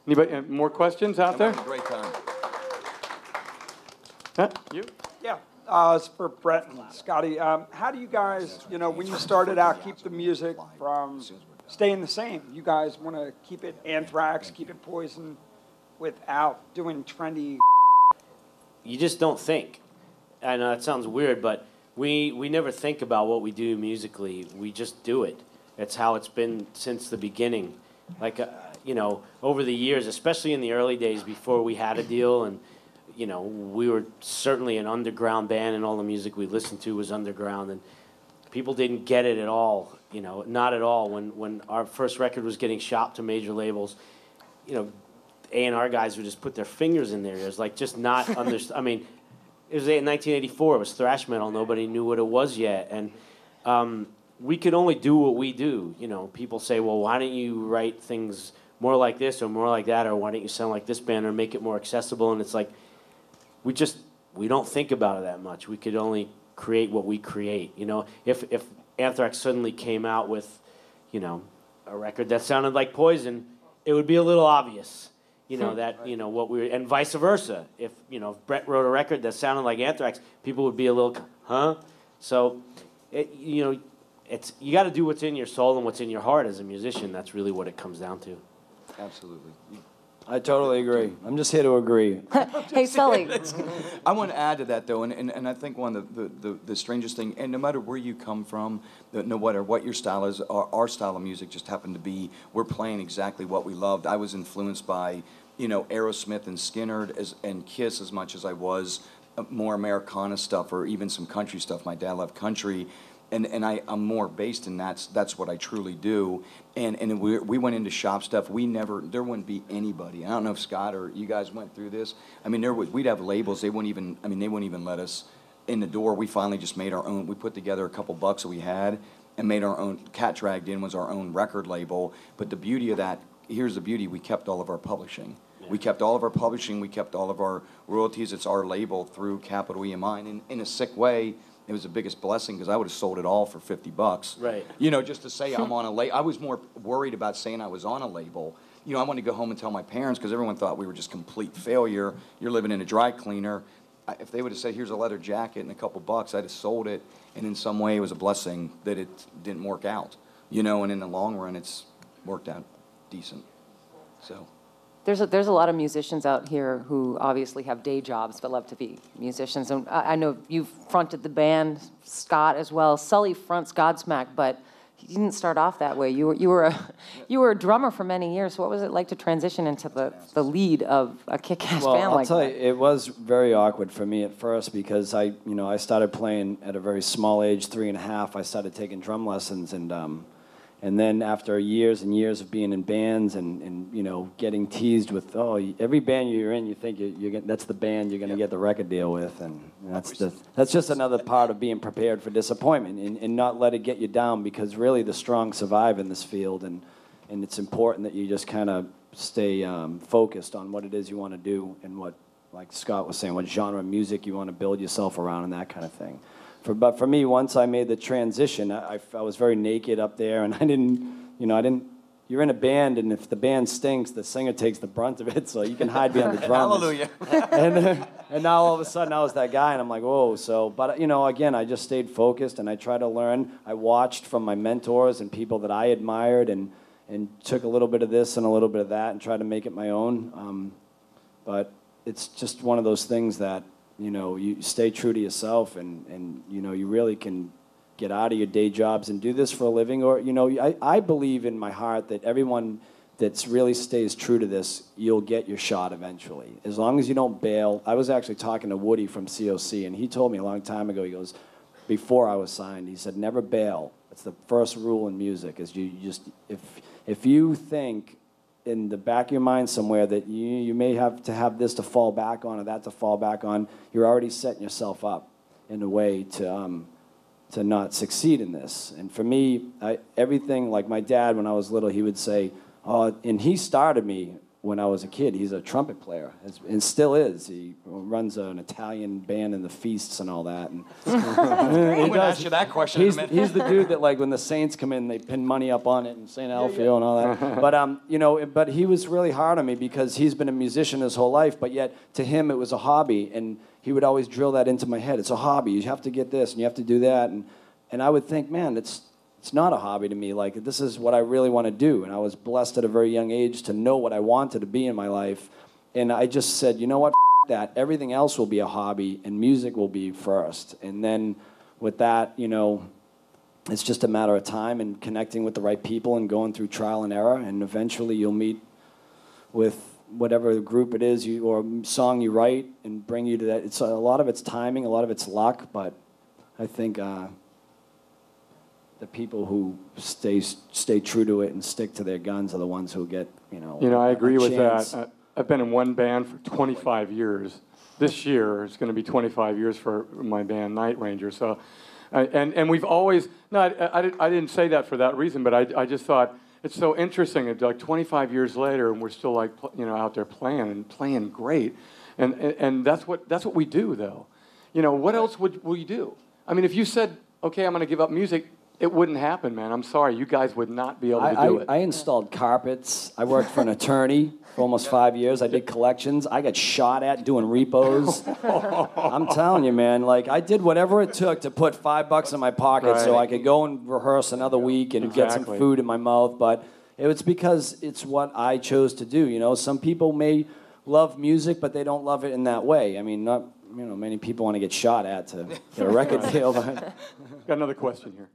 Anybody, more questions out there? Great time. Huh? You? Yeah, it's for Bret and Scotty. How do you guys, when you started out, keep the music from staying the same? You guys want to keep it Anthrax, keep it Poison, without doing trendy. You just don't think. I know that sounds weird, but we never think about what we do musically. We just do it. It's how it's been since the beginning. Like, over the years, especially in the early days before we had a deal, and, we were certainly an underground band, and all the music we listened to was underground, and people didn't get it at all, not at all. When our first record was getting shopped to major labels, A&R guys would just put their fingers in their ears, like just not understand. I mean, it was in 1984. It was thrash metal. Nobody knew what it was yet, and we could only do what we do. People say, well, why don't you write things more like this or more like that, or why don't you sound like this band or make it more accessible? And it's like, we don't think about it that much. We could only create what we create. If Anthrax suddenly came out with, a record that sounded like Poison, it would be a little obvious. What we were, and vice versa. If Bret wrote a record that sounded like Anthrax, people would be a little, huh? So, it's you got to do what's in your soul and what's in your heart as a musician. That's really what it comes down to. Absolutely. I totally agree. I'm just here to agree. Hey, Sully. I want to add to that, though, and I think one of the strangest thing, and no matter where you come from, no matter what your style is, our style of music just happened to be, we're playing exactly what we loved. I was influenced by, Aerosmith and Skynyrd and Kiss as much as I was more Americana stuff or even some country stuff. My dad loved country. And I'm more based in that's what I truly do. And we went into shop stuff. There wouldn't be anybody. I don't know if Scott or you guys went through this. I mean, we'd have labels. They wouldn't even let us in the door. We finally just made our own. We put together a couple bucks that we had and made our own. Cat Dragged In was our own record label. But the beauty of that, here's the beauty, we kept all of our publishing. Yeah. We kept all of our publishing. We kept all of our royalties. It's our label through capital EMI. And in a sick way, it was the biggest blessing because I would have sold it all for $50. Right. Just to say I'm on a label. I was more worried about saying I was on a label. I wanted to go home and tell my parents because everyone thought we were just complete failure. You're living in a dry cleaner. If they would have said, here's a leather jacket and a couple bucks, I'd have sold it. And in some way, it was a blessing that it didn't work out. And in the long run, it's worked out decent. So. There's a lot of musicians out here who obviously have day jobs but love to be musicians. And I know you've fronted the band, Scott as well. Sully fronts Godsmack, but he didn't start off that way. You were a drummer for many years. So what was it like to transition into the lead of a kick-ass band like that? I'll tell you, it was very awkward for me at first because I started playing at a very small age, 3.5. I started taking drum lessons and then after years and years of being in bands and getting teased with, every band you're in, you think that's the band you're going to get the record deal with, and that's just another part of being prepared for disappointment and not let it get you down because really the strong survive in this field, and it's important that you just kind of stay focused on what it is you want to do and what, like Scott was saying, what genre of music you want to build yourself around and that kind of thing. But for me, once I made the transition, I was very naked up there, and I didn't. You're in a band, and if the band stinks, the singer takes the brunt of it, so you can hide behind the drums. Hallelujah. and now all of a sudden I was that guy, and I'm like, whoa. So, but again, I just stayed focused, and I tried to learn. I watched from my mentors and people that I admired, and took a little bit of this and a little bit of that, and tried to make it my own. But it's just one of those things that. You stay true to yourself and you really can get out of your day jobs and do this for a living. Or, I believe in my heart that everyone that really stays true to this, you'll get your shot eventually. As long as you don't bail. I was actually talking to Woody from COC, and he told me a long time ago, he goes, before I was signed, he said, never bail. It's the first rule in music, is you just, if you think in the back of your mind somewhere that you may have to have this to fall back on or that to fall back on, you're already setting yourself up in a way to not succeed in this. And for me, everything, like my dad when I was little, he would say, and he started me when I was a kid. He's a trumpet player, and still is. He runs an Italian band in the feasts and all that. And I'm going to ask you that question in a minute. He's the dude that, like, when the Saints come in, they pin money up on it and St. Alfio and all that. But you know, but he was really hard on me because he's been a musician his whole life, but yet to him it was a hobby, and he would always drill that into my head. It's a hobby. You have to get this and you have to do that, and I would think, man, it's not a hobby to me. Like, this is what I really want to do. And I was blessed at a very young age to know what I wanted to be in my life. And I just said, you know what, that. Everything else will be a hobby, and music will be first. And then with that, you know, it's just a matter of time and connecting with the right people and going through trial and error. And eventually you'll meet with whatever group it is or song you write and bring you to that. It's a lot of it's timing, a lot of it's luck, but I think the people who stay true to it and stick to their guns are the ones who get, you know. You know, I agree with chance. that. I've been in one band for 25 years. This year is going to be 25 years for my band Night Ranger. So, and we've always I didn't say that for that reason, but I just thought it's so interesting. It's like 25 years later, and we're still like out there playing great, and that's what we do though. You know, what else will you do? I mean, if you said, okay, I'm going to give up music, it wouldn't happen, man. I'm sorry. You guys would not be able to do it. I installed carpets. I worked for an attorney for almost 5 years. I did collections. I got shot at doing repos. I'm telling you, man. Like, I did whatever it took to put $5 in my pocket so I could go and rehearse another week and get some food in my mouth. But it's because it's what I chose to do. You know, some people may love music, but they don't love it in that way. I mean, not many people want to get shot at to get a record deal. But Got another question here.